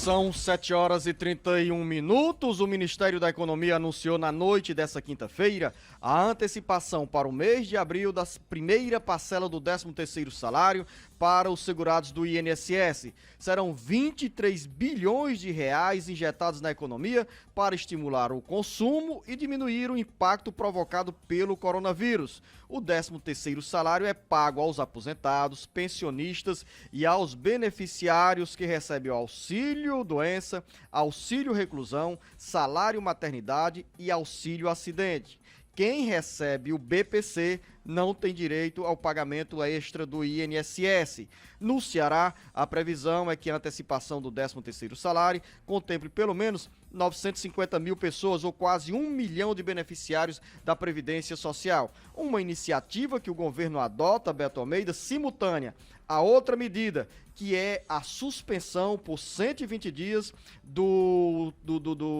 São 7 horas e 31 minutos. O Ministério da Economia anunciou na noite desta quinta-feira a antecipação para o mês de abril da primeira parcela do 13º salário para os segurados do INSS. Serão 23 bilhões de reais injetados na economia para estimular o consumo e diminuir o impacto provocado pelo coronavírus. O 13º salário é pago aos aposentados, pensionistas e aos beneficiários que recebem o auxílio doença, auxílio reclusão, salário maternidade e auxílio acidente. Quem recebe o BPC não tem direito ao pagamento extra do INSS. No Ceará, a previsão é que a antecipação do 13º salário contemple pelo menos 950 mil pessoas, ou quase 1 milhão de beneficiários da Previdência Social. Uma iniciativa que o governo adota, Beto Almeida, simultânea a outra medida, que é a suspensão por 120 dias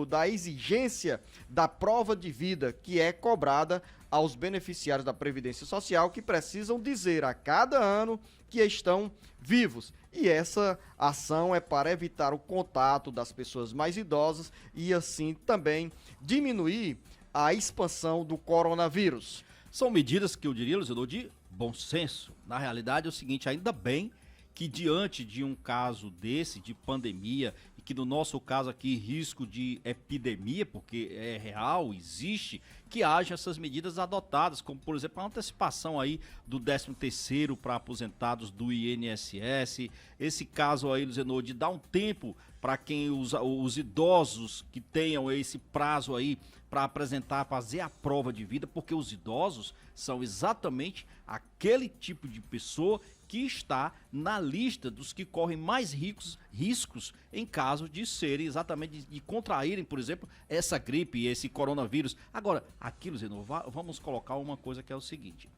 da exigência da prova de vida, que é cobrada aos beneficiários da Previdência Social, que precisam dizer a cada ano que estão vivos. E essa ação é para evitar o contato das pessoas mais idosas e assim também diminuir a expansão do coronavírus. São medidas que eu diria, Luciano, de bom senso. Na realidade é o seguinte, ainda bem que diante de um caso desse, de pandemia, e que no nosso caso aqui, risco de epidemia, porque é real, existe, que haja essas medidas adotadas, como por exemplo a antecipação aí do 13º para aposentados do INSS, esse caso aí, Luciano, de dar um tempo para quem os idosos que tenham esse prazo aí para apresentar, fazer a prova de vida, porque os idosos são exatamente aquele tipo de pessoa que está na lista dos que correm mais riscos em caso de serem exatamente, de contraírem, por exemplo, essa gripe, esse coronavírus. Agora, aqui, Luciano, vamos colocar uma coisa que é o seguinte,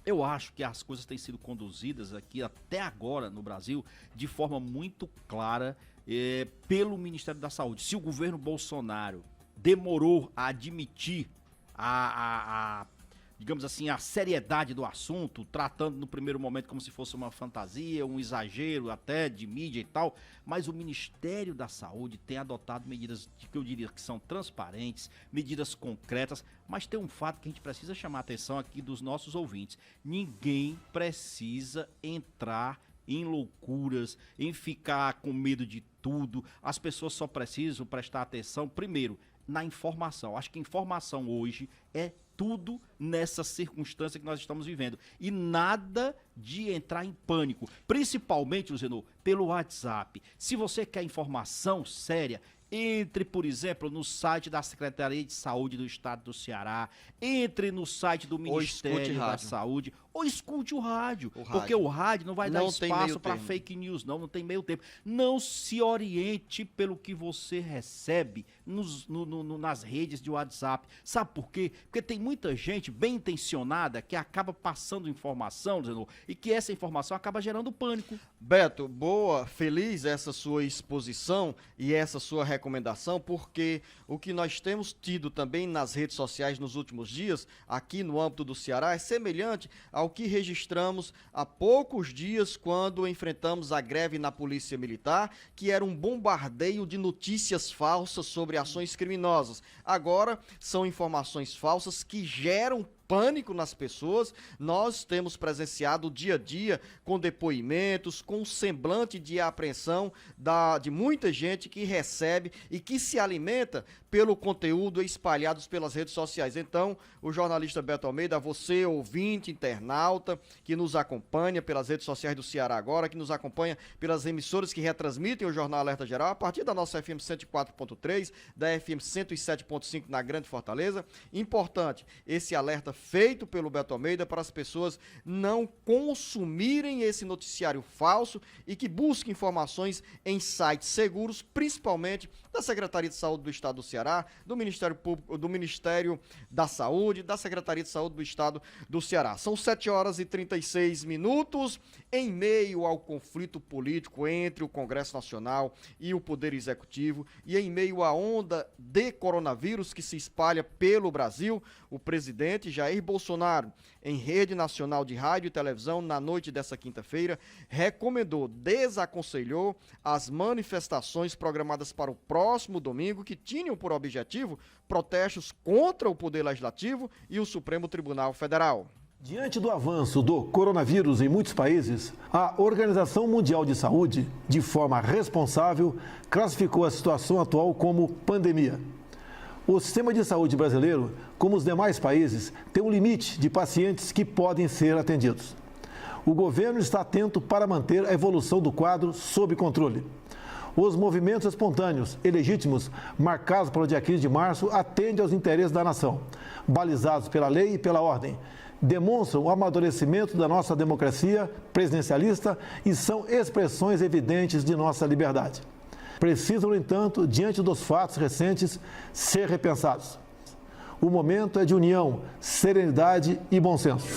eu acho que as coisas têm sido conduzidas aqui até agora no Brasil de forma muito clara pelo Ministério da Saúde. Se o governo Bolsonaro demorou a admitir digamos assim, a seriedade do assunto, tratando no primeiro momento como se fosse uma fantasia, um exagero até de mídia e tal, mas o Ministério da Saúde tem adotado medidas que eu diria que são transparentes, medidas concretas, mas tem um fato que a gente precisa chamar a atenção aqui dos nossos ouvintes. Ninguém precisa entrar em loucuras, em ficar com medo de tudo. As pessoas só precisam prestar atenção, primeiro, na informação. Acho que informação hoje é tudo nessa circunstância que nós estamos vivendo. E nada de entrar em pânico. Principalmente, Luciano, pelo WhatsApp. Se você quer informação séria, entre, por exemplo, no site da Secretaria de Saúde do Estado do Ceará, entre no site do Ministério da Saúde, ou escute o rádio, porque o rádio não vai dar espaço para fake news, não tem meio tempo. Não se oriente pelo que você recebe nas redes de WhatsApp. Sabe por quê? Porque tem muita gente bem intencionada que acaba passando informação, e que essa informação acaba gerando pânico. Beto, boa, feliz essa sua exposição e essa sua recomendação, porque o que nós temos tido também nas redes sociais nos últimos dias, aqui no âmbito do Ceará, é semelhante ao que registramos há poucos dias quando enfrentamos a greve na Polícia Militar, que era um bombardeio de notícias falsas sobre ações criminosas. Agora são informações falsas que geram pânico nas pessoas. Nós temos presenciado o dia a dia com depoimentos, com um semblante de apreensão de muita gente que recebe e que se alimenta pelo conteúdo espalhados pelas redes sociais. Então, o jornalista Beto Almeida, você ouvinte, internauta, que nos acompanha pelas redes sociais do Ceará Agora, que nos acompanha pelas emissoras que retransmitem o Jornal Alerta Geral, a partir da nossa FM 104.3, da FM 107.5 na Grande Fortaleza. Importante, esse alerta feito pelo Beto Almeida para as pessoas não consumirem esse noticiário falso e que busquem informações em sites seguros, principalmente da Secretaria de Saúde do Estado do Ceará, do Ministério Público, do Ministério da Saúde, da Secretaria de Saúde do Estado do Ceará. São 7 horas e 36 minutos, em meio ao conflito político entre o Congresso Nacional e o Poder Executivo e em meio à onda de coronavírus que se espalha pelo Brasil, o presidente Jair Jair Bolsonaro, em rede nacional de rádio e televisão, na noite dessa quinta-feira, desaconselhou as manifestações programadas para o próximo domingo, que tinham por objetivo protestos contra o Poder Legislativo e o Supremo Tribunal Federal. Diante do avanço do coronavírus em muitos países, a Organização Mundial de Saúde, de forma responsável, classificou a situação atual como pandemia. O sistema de saúde brasileiro, como os demais países, tem um limite de pacientes que podem ser atendidos. O governo está atento para manter a evolução do quadro sob controle. Os movimentos espontâneos e legítimos, marcados para o dia 15 de março, atendem aos interesses da nação, balizados pela lei e pela ordem. Demonstram o amadurecimento da nossa democracia presidencialista e são expressões evidentes de nossa liberdade. Precisam, no entanto, diante dos fatos recentes, ser repensados. O momento é de união, serenidade e bom senso.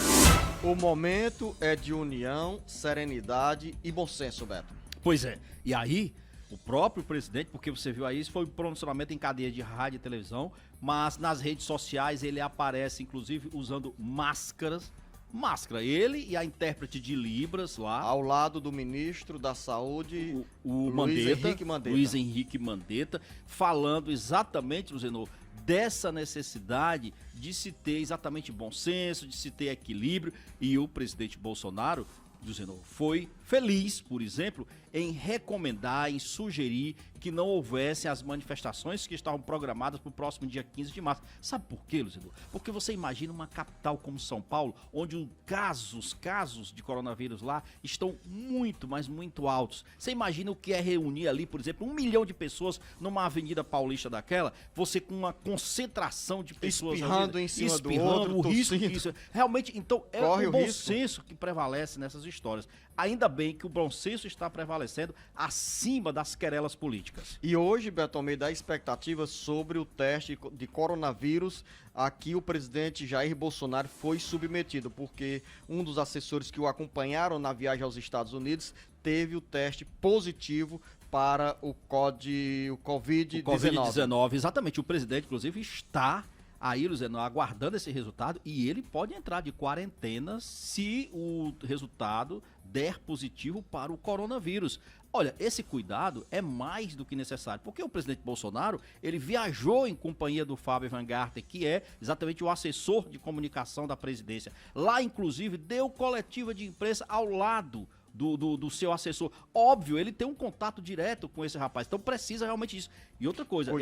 O momento é de união, serenidade e bom senso, Beto. Pois é. E aí, o próprio presidente, porque você viu aí, isso foi um pronunciamento em cadeia de rádio e televisão, mas nas redes sociais ele aparece, inclusive, usando máscaras. Máscara, ele e a intérprete de Libras lá. Ao lado do ministro da Saúde, o Luiz Henrique Mandetta, falando exatamente, Luzenor, dessa necessidade de se ter exatamente bom senso, de se ter equilíbrio. E o presidente Bolsonaro, Luzenor, foi feliz, por exemplo, em recomendar, em sugerir que não houvessem as manifestações que estavam programadas para o próximo dia 15 de março. Sabe por quê, Luzenor? Porque você imagina uma capital como São Paulo, onde os casos de coronavírus lá estão muito, mas muito altos. Você imagina o que é reunir ali, por exemplo, 1 milhão de pessoas numa avenida paulista daquela, você com uma concentração de pessoas espirrando ali, em cima do outro, o risco que isso... Realmente, então, é o bom risco. senso que prevalece nessas histórias. Ainda bem que o bom senso está prevalecendo acima das querelas políticas. E hoje, Beto Almeida, há expectativas sobre o teste de coronavírus a que o presidente Jair Bolsonaro foi submetido, porque um dos assessores que o acompanharam na viagem aos Estados Unidos teve o teste positivo para o Covid-19. Covid-19, exatamente. O presidente, inclusive, está aí, Luziano, aguardando esse resultado e ele pode entrar de quarentena se o resultado der positivo para o coronavírus. Olha, esse cuidado é mais do que necessário, porque o presidente Bolsonaro, ele viajou em companhia do Fábio Van Garten, que é exatamente o assessor de comunicação da presidência. Lá, inclusive, deu coletiva de imprensa ao lado do seu assessor. Óbvio, ele tem um contato direto com esse rapaz, então precisa realmente disso. E outra coisa,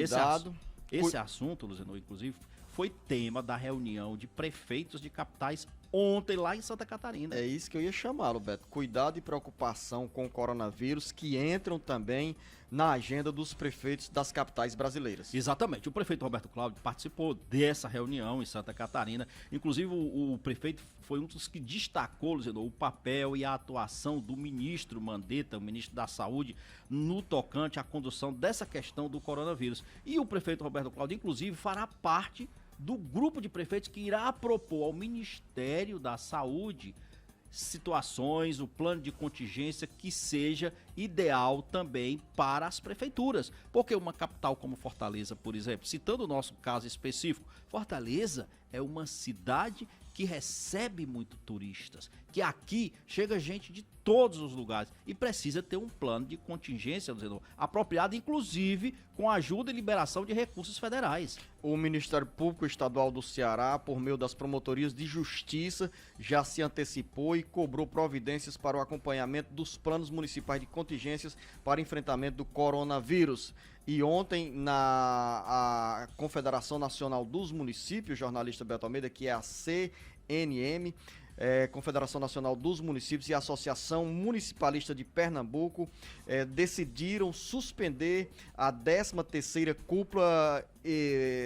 esse assunto, Luziano, inclusive, foi tema da reunião de prefeitos de capitais ontem lá em Santa Catarina. É isso que eu ia chamá-lo, Beto. Cuidado e preocupação com o coronavírus, que entram também na agenda dos prefeitos das capitais brasileiras. Exatamente. O prefeito Roberto Cláudio participou dessa reunião em Santa Catarina. Inclusive, o prefeito foi um dos que destacou, Luziano, o papel e a atuação do ministro Mandetta, o ministro da Saúde, no tocante à condução dessa questão do coronavírus. E o prefeito Roberto Cláudio, inclusive, fará parte do grupo de prefeitos que irá propor ao Ministério da Saúde situações, o plano de contingência que seja ideal também para as prefeituras. Porque uma capital como Fortaleza, por exemplo, citando o nosso caso específico, Fortaleza é uma cidade que recebe muito turistas, que aqui chega gente de todos os lugares e precisa ter um plano de contingência, apropriado, inclusive com a ajuda e liberação de recursos federais. O Ministério Público Estadual do Ceará, por meio das promotorias de justiça, já se antecipou e cobrou providências para o acompanhamento dos planos municipais de contingências para enfrentamento do coronavírus. E ontem, a Confederação Nacional dos Municípios, jornalista Beto Almeida, que é a CNM, Confederação Nacional dos Municípios e a Associação Municipalista de Pernambuco decidiram suspender a 13ª cúpula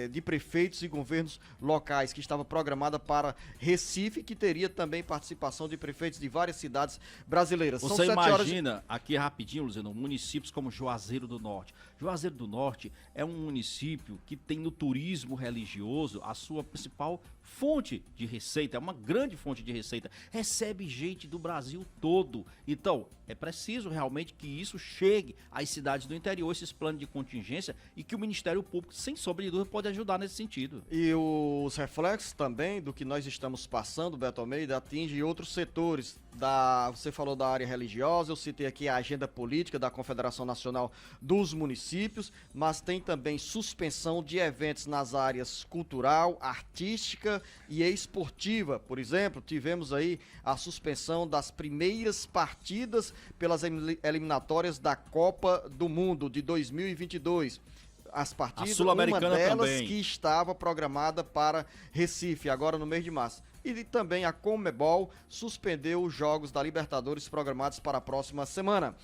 de prefeitos e governos locais, que estava programada para Recife, que teria também participação de prefeitos de várias cidades brasileiras. Você imagina, aqui rapidinho, Luziano, municípios como Juazeiro do Norte. Juazeiro do Norte é um município que tem no turismo religioso a sua principal fonte de receita, é uma grande fonte de receita, recebe gente do Brasil todo. Então, é preciso realmente que isso chegue às cidades do interior, esses planos de contingência, e que o Ministério Público, sem sombra de dúvida, pode ajudar nesse sentido. E os reflexos também do que nós estamos passando, Beto Almeida, atinge outros setores. Você falou da área religiosa, eu citei aqui a agenda política da Confederação Nacional dos Municípios, mas tem também suspensão de eventos nas áreas cultural, artística e esportiva. Por exemplo, tivemos aí a suspensão das primeiras partidas pelas eliminatórias da Copa do Mundo de 2022. As partidas, uma delas também, que estava programada para Recife, agora no mês de março. E também a Conmebol suspendeu os jogos da Libertadores programados para a próxima semana.